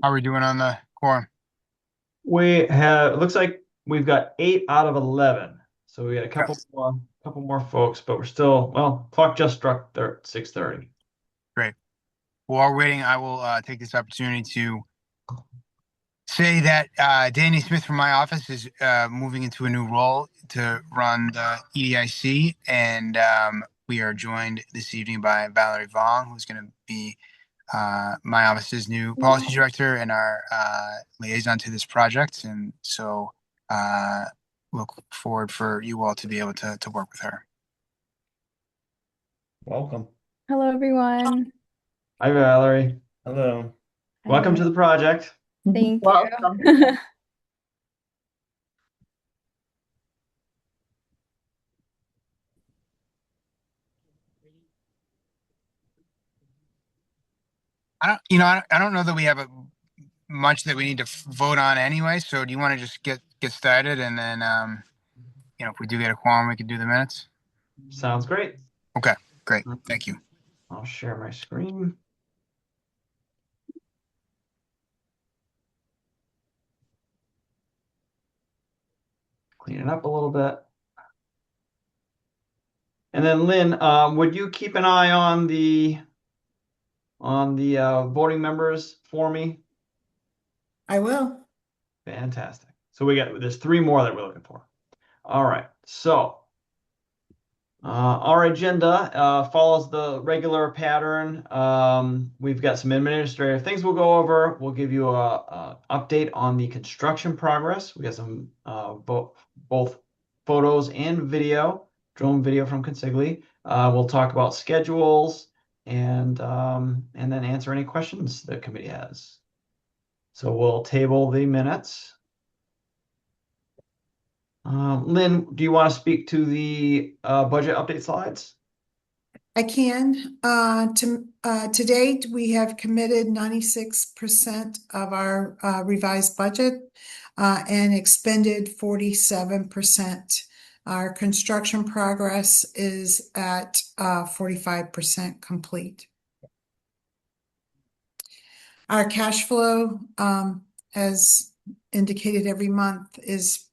How are we doing on the quorum? We have, it looks like we've got 8 out of 11. So we got a Yes. couple more folks, but we're still, well, clock just struck 6:30. Great. While we're waiting, I will take this opportunity to say that Danny Smith from my office is moving into a new role to run the EDIC, and we are joined this evening by Valerie Vong, who's going to be my office's new policy director and our liaison to this project. And so look forward for you all to be able to work with her. Welcome. Hello, everyone. Hi, Valerie. Hello. Welcome Hi. to the project. Thank Welcome. you. I don't know that we have much that we need to vote on anyway. So do you want to just get started, and then if we do get a quorum, we can do the minutes. Sounds great. Okay, great. Thank you. I'll share my screen. Clean it up a little bit. And then Lynn, would you keep an eye on the voting members for me? I will. Fantastic. So there's 3 more that we're looking for. All right. So our agenda follows the regular pattern. We've got some administrative things we'll go over. We'll give you a update on the construction progress. We got some both photos and video, drone video from Consigli. We'll talk about schedules and then answer any questions the committee has. So we'll table the minutes. Lynn, do you want to speak to the budget update slides? I can. To date, we have committed 96% of our revised budget and expended 47%. Our construction progress is at 45% complete. Our cash flow, as indicated every month, is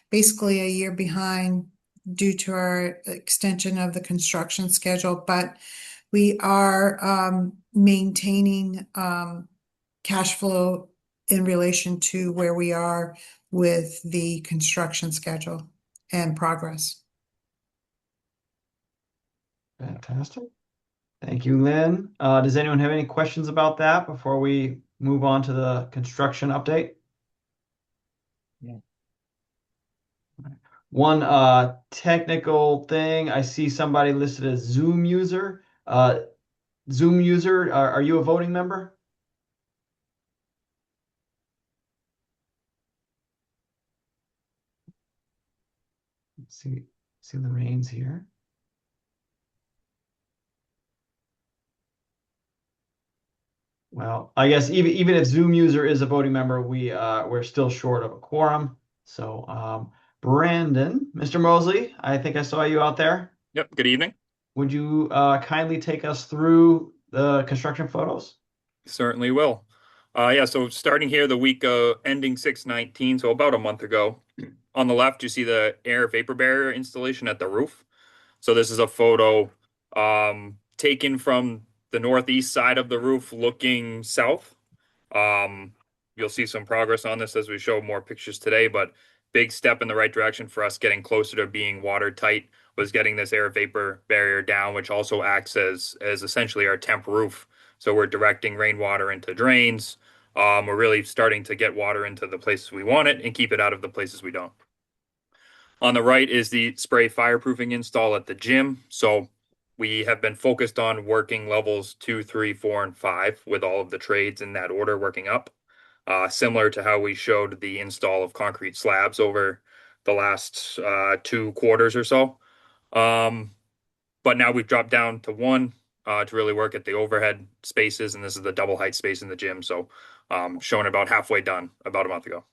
basically a year behind due to our extension of the construction schedule, but we are maintaining cash flow in relation to where we are with the construction schedule and progress. Fantastic. Thank you, Lynn. Does anyone have any questions about that before we move on to the construction update? Yeah. One technical thing, I see somebody listed as Zoom user. Zoom user, are you a voting member? Let's see the reins here. Well, I guess even if Zoom user is a voting member, we're still short of a quorum. So, Brandon, Mr. Mosley, I think I saw you out there. Yep, good evening. Would you kindly take us through the construction photos? Certainly will. Yeah, so starting here the week ending 6/19, so about a month ago. On the left, you see the air vapor barrier installation at the roof. So this is a photo taken from the northeast side of the roof looking south. Um, you'll see some progress on this as we show more pictures today, but big step in the right direction for us getting closer to being watertight was getting this air vapor barrier down, which also acts as essentially our temp roof. So we're directing rainwater into drains. We're really starting to get water into the places we want it and keep it out of the places we don't. On the right is the spray fireproofing install at the gym. So we have been focused on working levels 2, 3, 4, and 5 with all of the trades in that order working up. Similar to how we showed the install of concrete slabs over the last 2 quarters or so. But now we've dropped down to 1 to really work at the overhead spaces, and this is the double height space in the gym. So showing about halfway done about a month ago.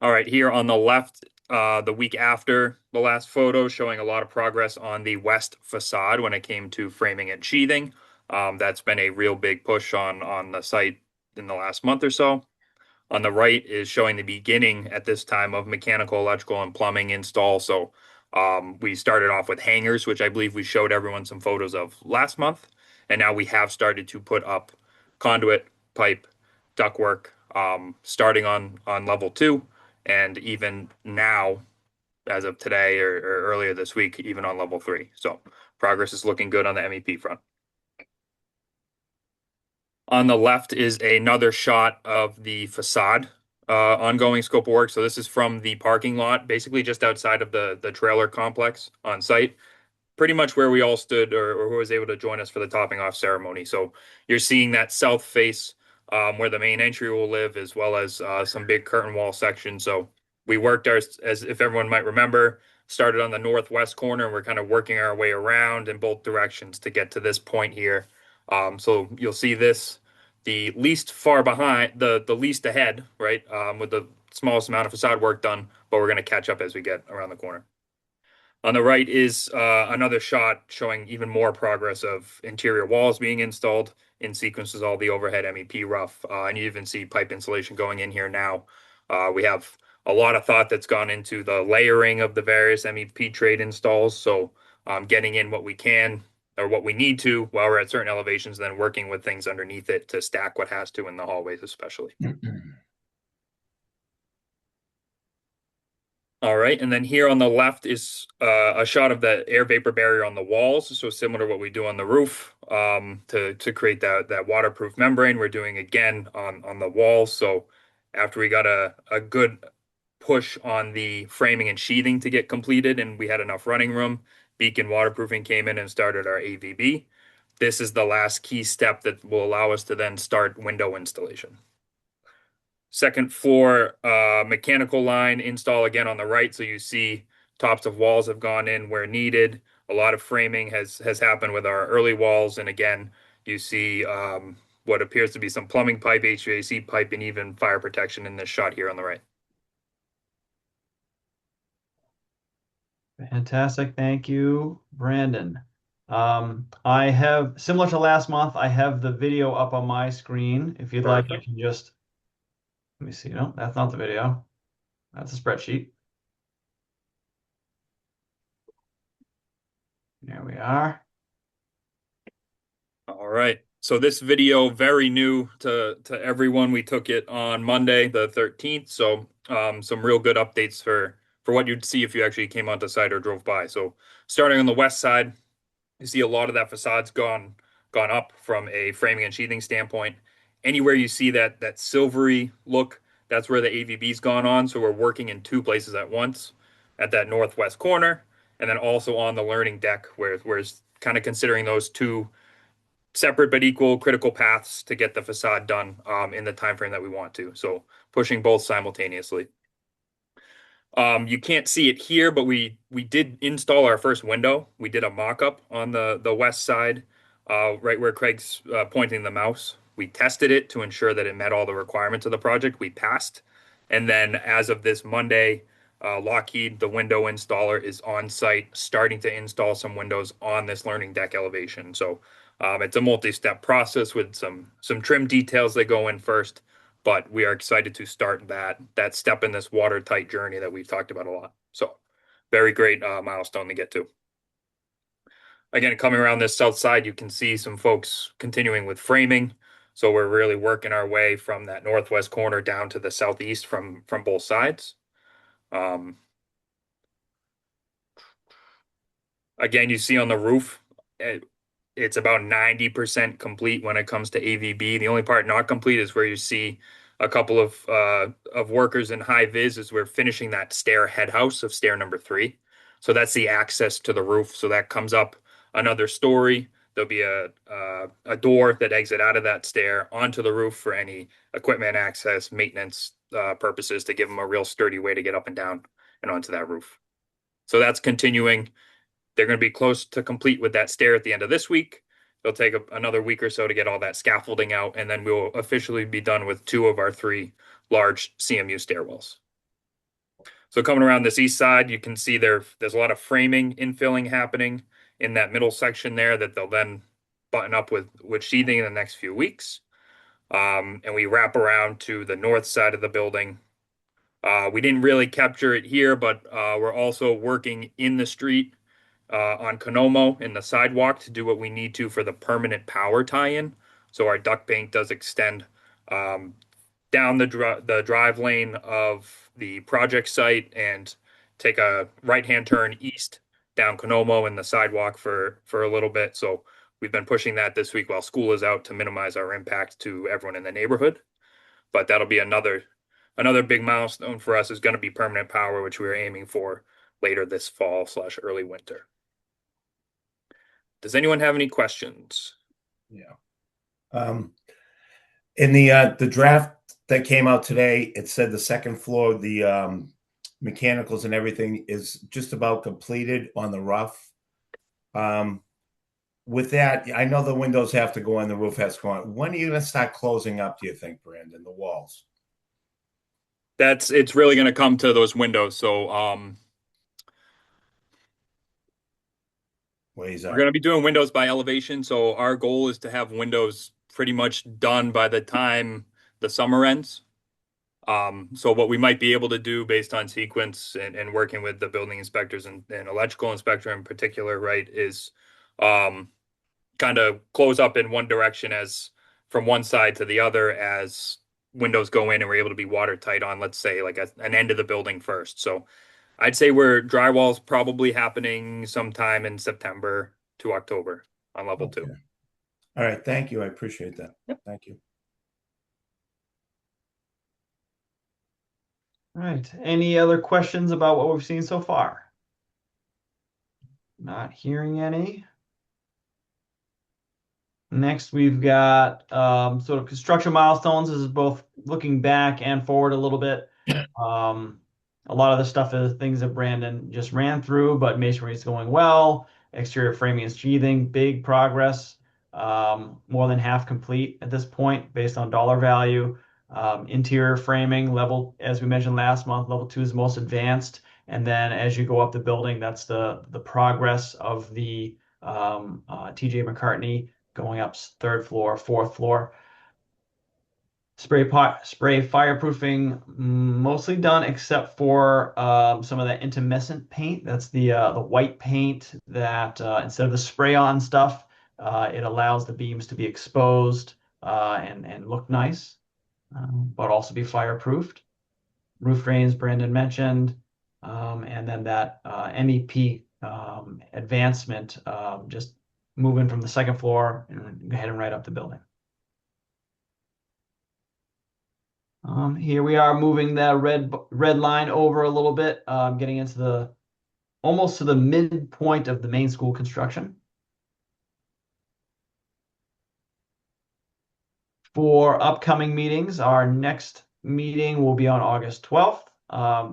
All right, here on the left the week after the last photo, showing a lot of progress on the west facade when it came to framing and sheathing. That's been a real big push on the site in the last month or so. On the right is showing the beginning at this time of mechanical, electrical, and plumbing install. So we started off with hangers, which I believe we showed everyone some photos of last month. And now we have started to put up conduit, pipe, ductwork, starting on level 2. And even now, as of today or earlier this week, even on level 3. So progress is looking good on the MEP front. On the left is another shot of the facade ongoing scope of work. So this is from the parking lot, basically just outside of the trailer complex on site, pretty much where we all stood or who was able to join us for the topping off ceremony. So you're seeing that south face where the main entry will live, as well as some big curtain wall sections. So we worked as if everyone might remember, started on the northwest corner and we're kind of working our way around in both directions to get to this point here. So you'll see this, the least far behind, the least ahead, right, with the smallest amount of facade work done, but we're going to catch up as we get around the corner. On the right is another shot showing even more progress of interior walls being installed in sequence with all the overhead MEP rough. And you even see pipe insulation going in here now. We have a lot of thought that's gone into the layering of the various MEP trade installs. So getting in what we can or what we need to while we're at certain elevations, then working with things underneath it to stack what has to in the hallways especially. All right, and then here on the left is a shot of the air vapor barrier on the walls. So similar to what we do on the roof to create that waterproof membrane, we're doing again on the walls. So after we got a good push on the framing and sheathing to get completed, and we had enough running room, Beacon Waterproofing came in and started our AVB. This is the last key step that will allow us to then start window installation. Second floor mechanical line install again on the right. So you see tops of walls have gone in where needed. A lot of framing has happened with our early walls. And again, you see what appears to be some plumbing pipe, HVAC pipe, and even fire protection in this shot here on the right. Fantastic. Thank you, Brandon. I have, similar to last month, I have the video up on my screen. If you'd like, I can just, let me see. No, that's not the video. That's a spreadsheet. There we are. All right. So this video, very new to everyone. We took it on Monday, the 13th. So some real good updates for what you'd see if you actually came onto site or drove by. So starting on the west side, you see a lot of that facade's gone up from a framing and sheathing standpoint. Anywhere you see that silvery look, that's where the AVB's gone on. So we're working in two places at once, at that northwest corner, and then also on the learning deck, where it's kind of considering those two separate but equal critical paths to get the facade done in the time frame that we want to. So pushing both simultaneously. You can't see it here, but we did install our first window. We did a mock-up on the west side, right where Craig's pointing the mouse. We tested it to ensure that it met all the requirements of the project. We passed. And then as of this Monday, Lockheed, the window installer, is on site starting to install some windows on this learning deck elevation. So it's a multi-step process with some trim details that go in first, but we are excited to start that step in this watertight journey that we've talked about a lot. So very great milestone to get to. Again, coming around this south side, you can see some folks continuing with framing. So we're really working our way from that northwest corner down to the southeast from both sides. Again, you see on the roof, it's about 90% complete when it comes to AVB. The only part not complete is where you see a couple of workers in high vis as we're finishing that stair head house of stair number 3. So that's the access to the roof. So that comes up another story. There'll be a door that exit out of that stair onto the roof for any equipment access, maintenance purposes to give them a real sturdy way to get up and down and onto that roof. So that's continuing. They're going to be close to complete with that stair at the end of this week. It'll take another week or so to get all that scaffolding out, and then we'll officially be done with 2 of our 3 large CMU stairwells. So coming around this east side, you can see there's a lot of framing infilling happening in that middle section there that they'll then button up with sheathing in the next few weeks. And we wrap around to the north side of the building. We didn't really capture it here, but we're also working in the street on Konomo in the sidewalk to do what we need to for the permanent power tie-in. So our duct bank does extend um, down the drive lane of the project site and take a right-hand turn east down Konomo in the sidewalk for a little bit. So we've been pushing that this week while school is out to minimize our impact to everyone in the neighborhood. But that'll be another big milestone for us is going to be permanent power, which we're aiming for later this fall/early winter. Does anyone have any questions? Yeah. In the draft that came out today, it said the second floor, the mechanicals and everything is just about completed on the roof. With that, I know the windows have to go on, the roof has to go on. When are you going to start closing up, do you think, Brandon, the walls? It's really going to come to those windows. So Ways we're out. going to be doing windows by elevation. So our goal is to have windows pretty much done by the time the summer ends. So what we might be able to do based on sequence and working with the building inspectors and electrical inspector in particular, right, is kind of close up in one direction as from one side to the other as windows go in and we're able to be watertight on, let's say, like an end of the building first. So I'd say we're drywall's probably happening sometime in September to October on level 2. All right. Thank you. I appreciate that. Yep. Thank you. All right. Any other questions about what we've seen so far? Not hearing any. Next, we've got sort of construction milestones. This is both looking back and forward a little bit. A lot of the stuff is things that Brandon just ran through, but masonry is going well. Exterior framing and sheathing, big progress. More than half complete at this point based on dollar value. Interior framing level, as we mentioned last month, level 2 is most advanced. And then as you go up the building, that's the progress of the TJ McCartney going up 3rd floor, 4th floor. Spray fireproofing mostly done except for some of that intumescent paint. That's the white paint that instead of the spray-on stuff, it allows the beams to be exposed and look nice, but also be fireproofed. Roof drains, Brandon mentioned, and then that MEP advancement, just moving from the 2nd floor and heading right up the building. Here we are moving that red line over a little bit, getting into almost to the midpoint of the main school construction. For upcoming meetings, our next meeting will be on August 12th.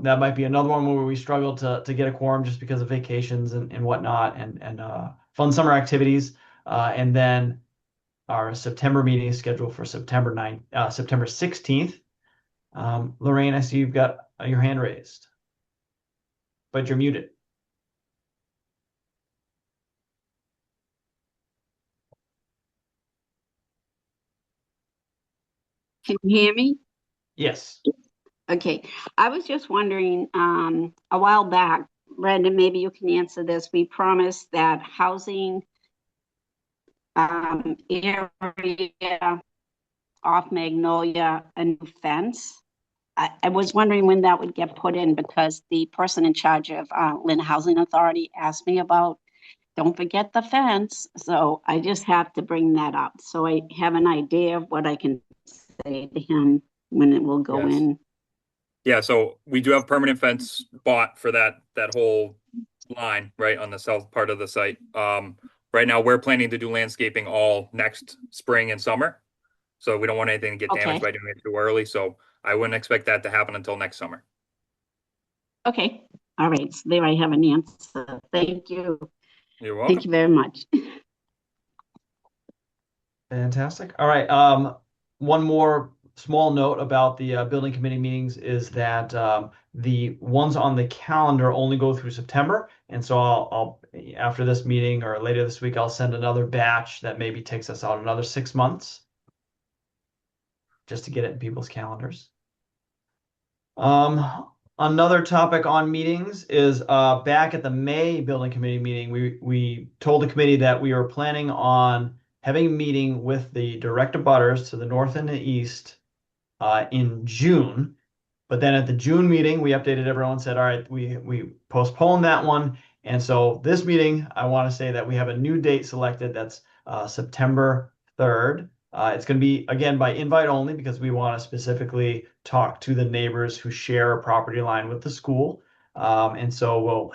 That might be another one where we struggle to get a quorum just because of vacations and whatnot and fun summer activities. And then our September meeting is scheduled for September 16th. Lorraine, I see you've got your hand raised, but you're muted. Can you hear me? Yes. Okay. I was just wondering, a while back, Brandon, maybe you can answer this. We promised that housing area off Magnolia, a new fence. I was wondering when that would get put in because the person in charge of Lynn Housing Authority asked me about, don't forget the fence. So I just have to bring that up. So I have an idea of what I can say to him when it will go Yes. in. Yeah, so we do have permanent fence bought for that whole line right on the south part of the site. Right now we're planning to do landscaping all next spring and summer. So we don't want anything to get damaged Okay. by doing it too early. So I wouldn't expect that to happen until next summer. Okay. All right. So there I have an answer. Thank you. You're welcome. Thank you very much. Fantastic. All right. One more small note about the building committee meetings is that the ones on the calendar only go through September. And so I'll after this meeting or later this week, I'll send another batch that maybe takes us out another 6 months just to get it in people's calendars. Another topic on meetings is back at the May building committee meeting, we told the committee that we were planning on having a meeting with the direct abutters to the north and the east in June. But then at the June meeting, we updated everyone, said, all right, we postponed that one. And so this meeting, I want to say that we have a new date selected. That's September 3rd. It's going to be, again, by invite only because we want to specifically talk to the neighbors who share a property line with the school. And so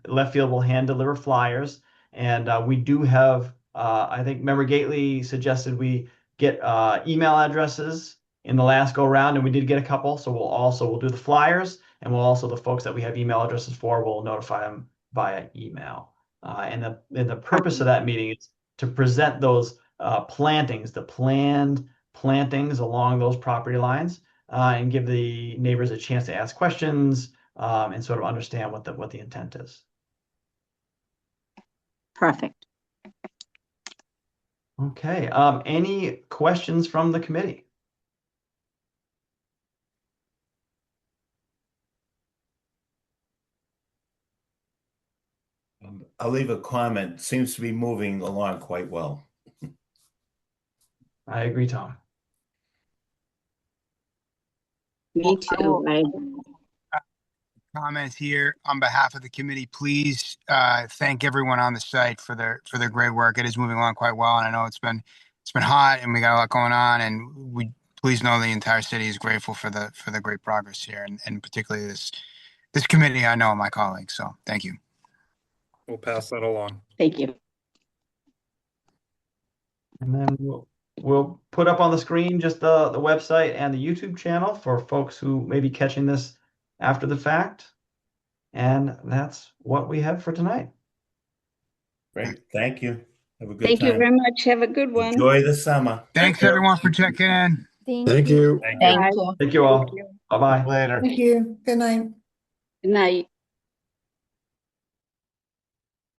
left field will hand deliver flyers. And we do have, I think Member Gately suggested we get email addresses in the last go round, and we did get a couple. So we'll do the flyers, and we'll also, the folks that we have email addresses for, we'll notify them via email. And the purpose of that meeting is to present those plantings, the planned plantings along those property lines, and give the neighbors a chance to ask questions and sort of understand what the intent is. Perfect. Okay. Any questions from the committee? I'll leave a comment. Seems to be moving along quite well. I agree, Tom. Me too. Comments here on behalf of the committee. Please thank everyone on the site for their great work. It is moving along quite well, and I know it's been hot and we got a lot going on. And we please know the entire city is grateful for the great progress here, and particularly this committee. I know my colleagues, so thank you. We'll pass that along. Thank you. And then we'll put up on the screen just the website and the YouTube channel for folks who may be catching this after the fact. And that's what we have for tonight. Great. Thank you. Have a good Thank you time. very much. Have a good one. Enjoy the summer. Thanks everyone for checking in. Thank you. Thank you. Thank you all. Bye-bye. Later. Thank you. Good night. Good night.